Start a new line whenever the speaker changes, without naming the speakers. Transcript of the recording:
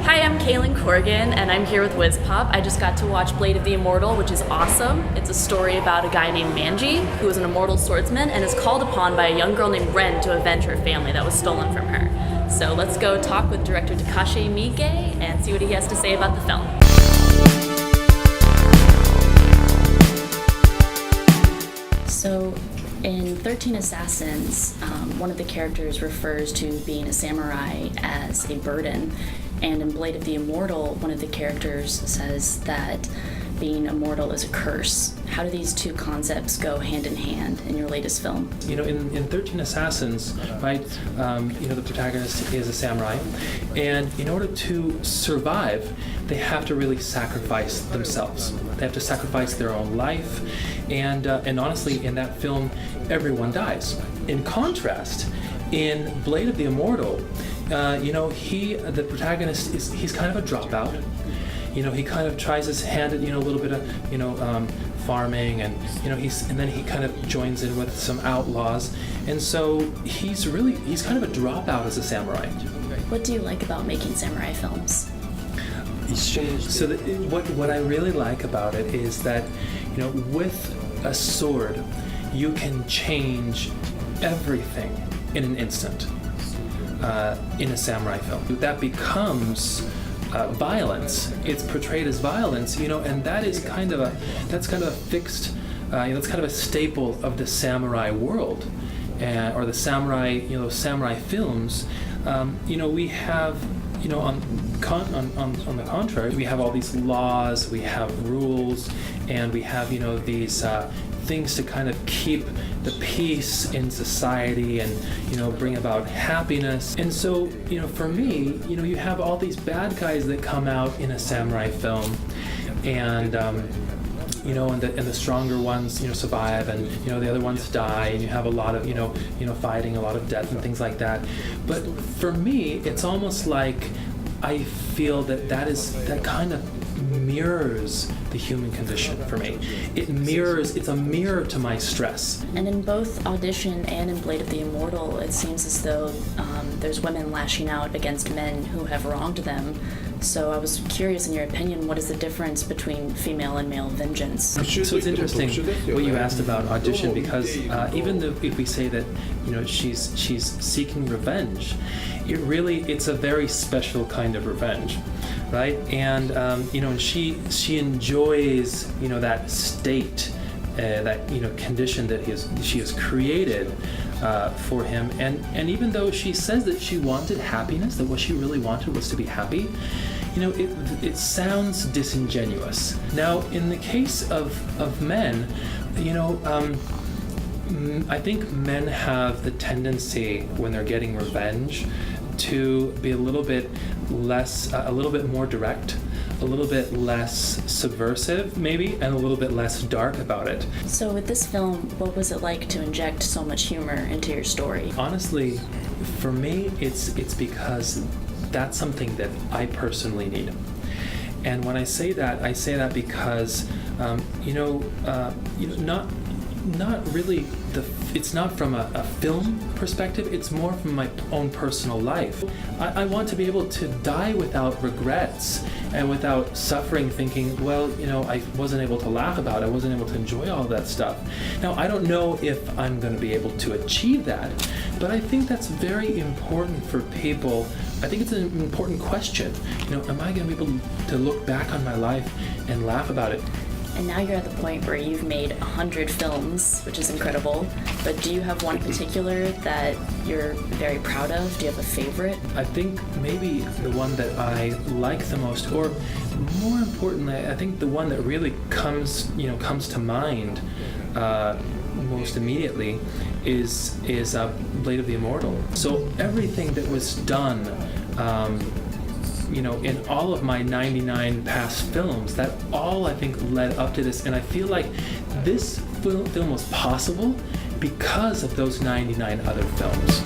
Hi, I'm Kaylin Corrigan, and I'm here with WizPop. I just got to watch Blade of the Immortal, which is awesome. It's a story about a guy named Manji, who is an immortal swordsman and is called upon by a young girl named Ren to avenge her family that was stolen from her. So let's go talk with director Takashi Miike and see what he has to say about the film. So, in 13 Assassins, one of the characters refers to being a samurai as a burden, and in Blade of the Immortal, one of the characters says that being immortal is a curse. How do these two concepts go hand in hand in your latest film?
You know, in 13 Assassins, right, the protagonist is a samurai, and in order to survive, they have to really sacrifice themselves. They have to sacrifice their own life, and honestly, in that film, everyone dies. In contrast, in Blade of the Immortal, the protagonist he's kind of a dropout. You know, he kind of tries his hand at a little bit of farming, and then he kind of joins in with some outlaws, and so he's kind of a dropout as a samurai.
What do you like about making samurai films?
So what I really like about it is that with a sword you can change everything in an instant. In a samurai film, that becomes violence. It's portrayed as violence, and that is kind of a fixed, that's kind of a staple of the samurai world, or the samurai films. We have, on the contrary, we have all these laws, we have rules, and we have these things to kind of keep the peace in society and bring about happiness. And so for me, you have all these bad guys that come out in a samurai film, and and the stronger ones survive, and the other ones die, and you have a lot of fighting, a lot of death and things like that. But for me, it's almost like I feel that kind of mirrors the human condition for me. It's a mirror to my stress.
And in both Audition and in Blade of the Immortal, it seems as though there's women lashing out against men who have wronged them. So I was curious, in your opinion, what is the difference between female and male vengeance?
So it's interesting what you asked about Audition, because even though if we say that she's seeking revenge, it's a very special kind of revenge, right? And and she enjoys that state, that condition that she has created for him, and even though she says that she wanted happiness, that what she really wanted was to be happy, it sounds disingenuous. Now, in the case of men, I think men have the tendency, when they're getting revenge, to be a little bit more direct, a little bit less subversive maybe, and a little bit less dark about it.
So with this film, what was it like to inject so much humor into your story?
Honestly, for me, it's because that's something that I personally need. And when I say that because not really it's not from a film perspective, it's more from my own personal life. I want to be able to die without regrets and without suffering, thinking, well, I wasn't able to laugh about it, I wasn't able to enjoy all of that stuff. Now, I don't know if I'm going to be able to achieve that, but I think that's very important for people. I think it's an important question. Am I going to be able to look back on my life and laugh about it?
And now you're at the point where you've made 100 films, which is incredible. But do you have one particular that you're very proud of? Do you have a favorite?
I think maybe the one that I like the most, or more importantly, I think the one that really comes to mind most immediately is Blade of the Immortal. So everything that was done, in all of my 99 past films, that all I think led up to this, and I feel like this film was possible because of those 99 other films.